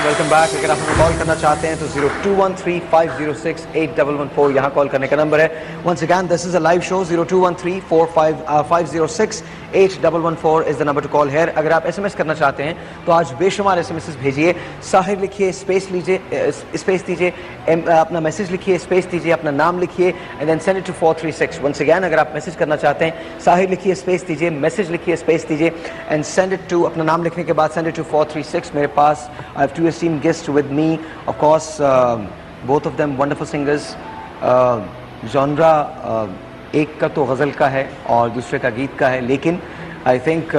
Welcome back. अगर आप हमें कॉल करना चाहते हैं तो 0213-506-8114 यहाँ कॉल करने का नंबर है। Once again this is a live show. 0213-506-8114 is the number to call here. अगर आप एसएमएस करना चाहते हैं तो आज बेशुमार एसएमएस भेजिए। साहिर लिखिए, स्पेस लीजिए, स्पेस दीजिए, अपना मैसेज लिखिए, स्पेस दीजिए, अपना नाम लिखिए and then send it to 436। Once again अगर आप मैसेज करना चाहते हैं, साहिर लिखिए, स्पेस दीजिए, मैसेज लिखिए, स्पेस दीजिए एंड सेंड इट टू, अपना नाम लिखने के बाद सेंड इट टू 436। मेरे पास I have 2 esteemed guests with me, of course, both of them wonderful singers. Genre एक का तो गज़ल का है और दूसरे का गीत का है, लेकिन I think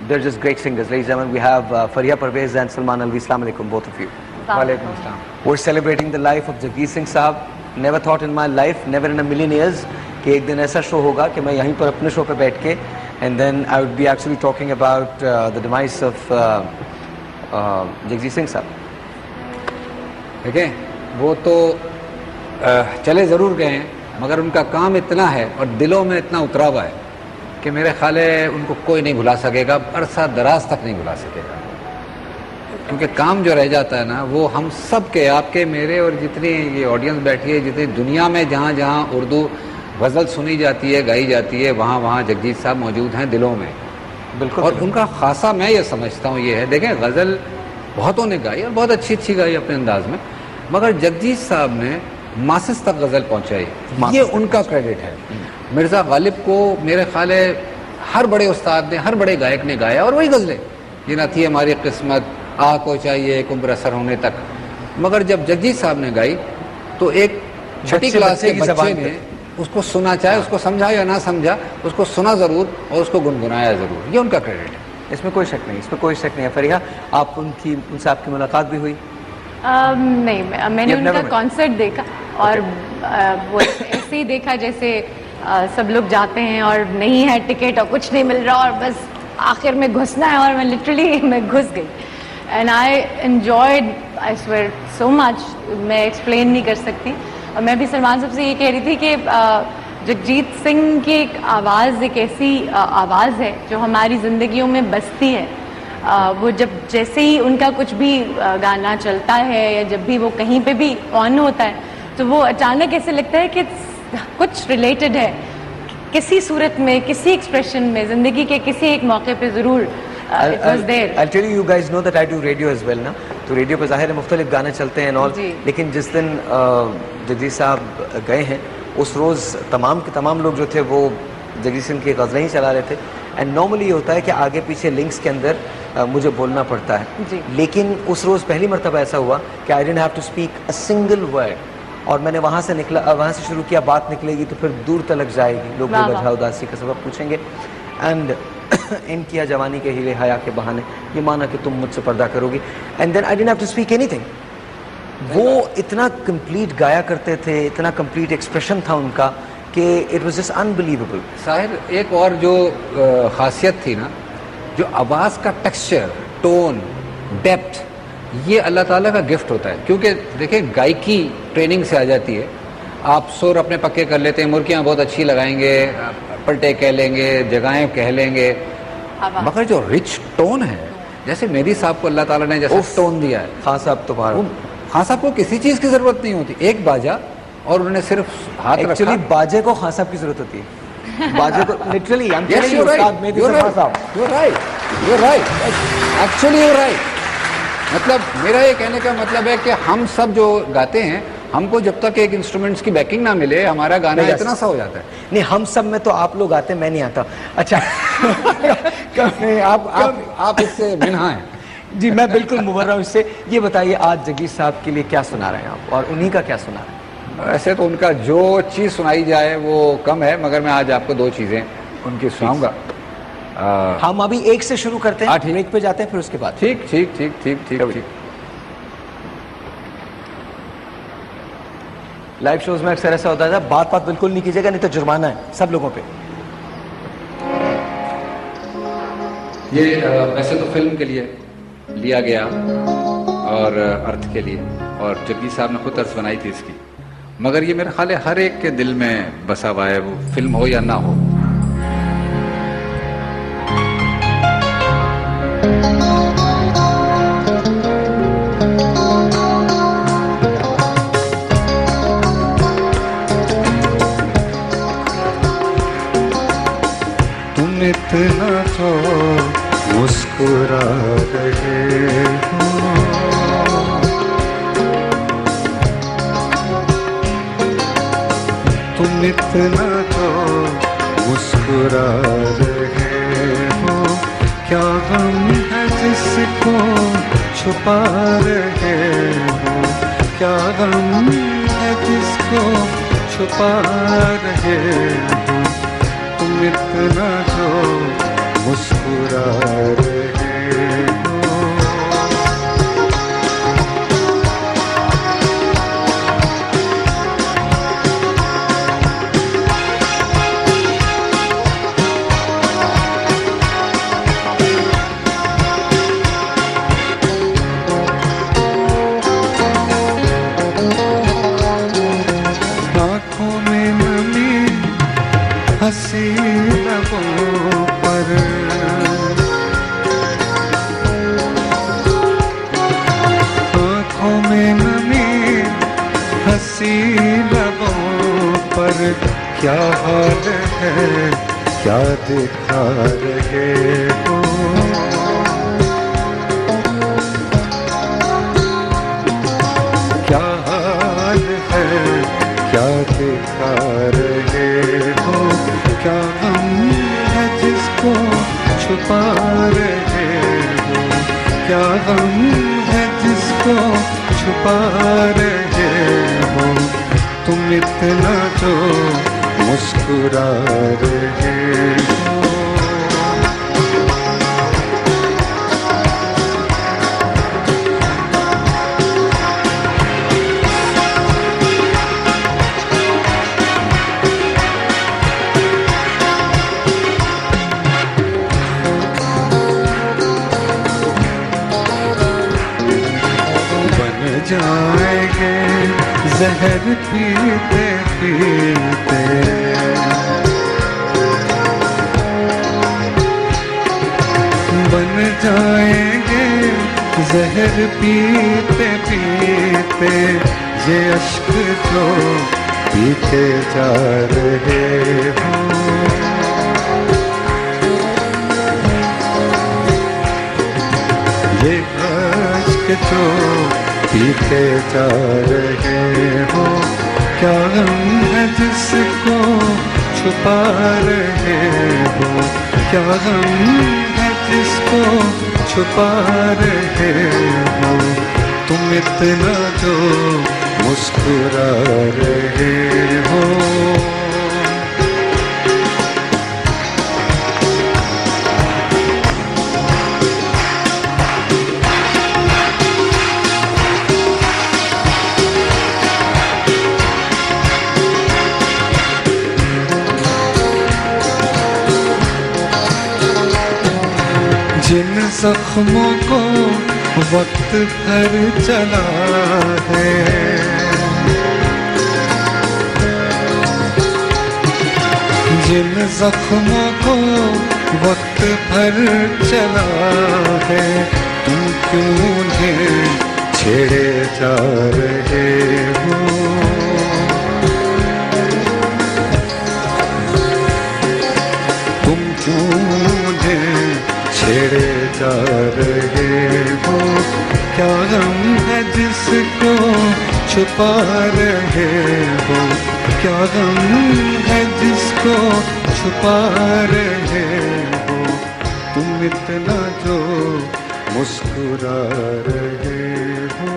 they're just great singers. Ladies and gentlemen, we have Fariha Parvez and Salman Alvi. Assalamu alaikum, both of you. Walaikum assalam. We're celebrating the life of Jagjeet Singh Sahab. Never thought in my life, never in a million years, कि एक दिन ऐसा show होगा कि मैं यहीं पर अपने शो पे बैठ के and then I would be actually talking about the demise of Jagjit Singh साहब। देखिए, वो तो चले ज़रूर गए हैं, मगर उनका काम इतना है और दिलों में इतना उतरा हुआ है कि मेरे ख्याल है उनको कोई नहीं भुला सकेगा, अरसा दराज तक नहीं भुला सकेगा। क्योंकि काम जो रह जाता है ना, वो हम सब के, आपके, मेरे और जितनी ये ऑडियंस बैठी है, जितनी दुनिया में जहाँ जहाँ उर्दू गज़ल सुनी जाती है, गाई जाती है, वहाँ वहाँ जगजीत साहब मौजूद हैं दिलों में। बिल्कुल। और उनका खासा मैं ये समझता हूँ ये है, देखें, गज़ल बहुतों ने गाई और बहुत अच्छी अच्छी गाई अपने अंदाज में, मगर जगजीत साहब ने मासिस तक गज़ल पहुँचाई, ये उनका क्रेडिट है। मिर्ज़ा गालिब को मेरे ख्याल है हर बड़े उस्ताद ने, हर बड़े गायक ने गाया और वही गज़लें, ये ना थी हमारी किस्मत, आ को चाहिए एक उम्र असर होने तक। मगर जब जगजीत साहब ने गाई तो एक छठी क्लास के बच्चे ने उसको सुना, चाहे उसको समझा या ना समझा, उसको सुना ज़रूर और उसको गुनगुनाया ज़रूर, ये उनका क्रेडिट है। इसमें कोई शक नहीं, इसमें कोई शक नहीं है। फरीहा, आप उनसे आपकी मुलाकात भी हुई? नहीं, मैंने उनका कॉन्सर्ट देखा और वो ऐसे ही देखा जैसे सब लोग जाते हैं और नहीं है टिकट और कुछ नहीं मिल रहा और बस आखिर में घुसना है, और मैं लिटरली मैं घुस गई and I enjoyed, I swear so much, मैं एक्सप्लेन नहीं कर सकती। और मैं भी सलमान साहब से ये कह रही थी कि जगजीत सिंह की एक आवाज़ एक ऐसी आवाज़ है जो हमारी ज़िंदगियों में बसती है। वो जब जैसे ही उनका कुछ भी गाना चलता है या जब भी वो कहीं पे भी ऑन होता है तो वो अचानक ऐसे लगता है कि कुछ रिलेटेड है, किसी सूरत में, किसी एक्सप्रेशन में, ज़िंदगी के किसी एक मौके पे ज़रूर it was there. I'll tell you guys know that I do radio as well ना, तो रेडियो पे ज़ाहिर है मुख्तलिफ गाने चलते हैं और, लेकिन जिस दिन जगजीत साहब गए हैं उस रोज़ तमाम के तमाम लोग जो थे वो जगजीत सिंह की गज़लें ही चला रहे थे। एंड नॉर्मली ये होता है कि आगे पीछे लिंक्स के अंदर मुझे बोलना पड़ता है, लेकिन उस रोज़ पहली मरतबा ऐसा हुआ कि I didn't have to speak a single word, और मैंने वहाँ से निकला, वहाँ से शुरू किया, बात निकलेगी तो फिर दूर तलक जाएगी, लोग बेवजह उदासी का सबब पूछेंगे। एंड इन किया जवानी के हीले हया के बहाने, ये माना कि तुम मुझसे पर्दा करोगी, and then I didn't have to speak anything. वो इतना कंप्लीट गाया करते थे, इतना कंप्लीट एक्सप्रेशन था उनका कि it was just unbelievable. Sahir, एक और जो खासियत थी ना, जो आवाज़ का टेक्सचर, टोन, डेप्थ, ये अल्लाह ताला का गिफ्ट होता है। क्योंकि देखिए, गायकी ट्रेनिंग से आ जाती है, आप सुर अपने पक्के कर लेते हैं, मुर्कियाँ बहुत अच्छी लगाएंगे, पलटे कह लेंगे, जगहें कह लेंगे, मगर जो रिच टोन है, जैसे मेरी साहब को अल्लाह ताला ने जैसे टोन दिया है, खान साहब तो खान साहब को किसी चीज़ की ज़रूरत नहीं होती, एक बाजा और उन्होंने सिर्फ हाथ रखा। एक्चुअली बाजे को खान साहब की ज़रूरत होती है, बाजे को लिटरली मतलब मेरा ये कहने का मतलब है कि हम सब जो गाते हैं, हमको जब तक एक इंस्ट्रूमेंट्स की बैकिंग ना मिले, हमारा गाना इतना सा हो जाता है। नहीं, हम सब में तो आप लोग आते, मैं नहीं आता। अच्छा नहीं, आप इससे मिन्हा हैं। जी, मैं बिल्कुल मुबर्रा हूं इससे। ये बताइए, आज जगजीत साहब के लिए क्या सुना रहे हैं आप, और उन्हीं का क्या सुना रहे हैं? वैसे तो उनका जो चीज़ सुनाई जाए वो कम है, मगर मैं आज आपको दो चीज़ें उनकी सुनाऊंगा। हम अभी एक से शुरू करते हैं, ब्रेक पे जाते हैं, फिर उसके बाद। ठीक ठीक ठीक ठीक ठीक ठीक। लाइव शोज में अक्सर ऐसा होता है, बात बिल्कुल नहीं कीजिएगा, नहीं तो जुर्माना है सब लोगों पे। ये वैसे तो फिल्म के लिए, लिया गया और अर्थ के लिए, और जगदीश साहब ने खुद तर्ज बनाई थी इसकी, मगर ये मेरा ख्याल है हर एक के दिल में बसा हुआ है, वो फिल्म हो या ना हो। तुम इतना तो मुस्कुरा रहे हो, तुम इतना तो मुस्कुरा रहे हो, क्या गम है जिसको छुपा रहे हो, क्या गम है जिसको छुपा रहे हो, तुम इतना जो मुस्कुरा रहे हो। आँखों में नमी हंसी लबों पर, आँखों में नमी हंसी लबों पर, क्या हाल है क्या दिखा रहे हो, क्या हाल है क्या दिखा रहे हो, क्या गम है जिसको छुपा रहे हो, क्या गम है जिसको छुपा रहे हो, तुम इतना तो मुस्कुरा रहे हो। जाएंगे जहर पीते पीते, बन जाएंगे जहर पीते पीते, ये अश्क जो पीते जा रहे हो, ये अश्क जो पीते जा रहे हो, क्या गम है जिसको छुपा रहे हो, क्या गम है जिसको छुपा रहे हो, तुम इतना जो मुस्कुरा रहे हो। जिन जख्मों को वक्त भर चला है, जिन जख्मों को वक्त भर चला है, तुम क्यों उन्हें छेड़े जा रहे हो, तुम क्यों उन्हें छेड़े जा रहे हो, क्या गम है जिसको छुपा रहे हो, क्या गम है जिसको छुपा रहे हो, तुम इतना जो मुस्कुरा रहे हो।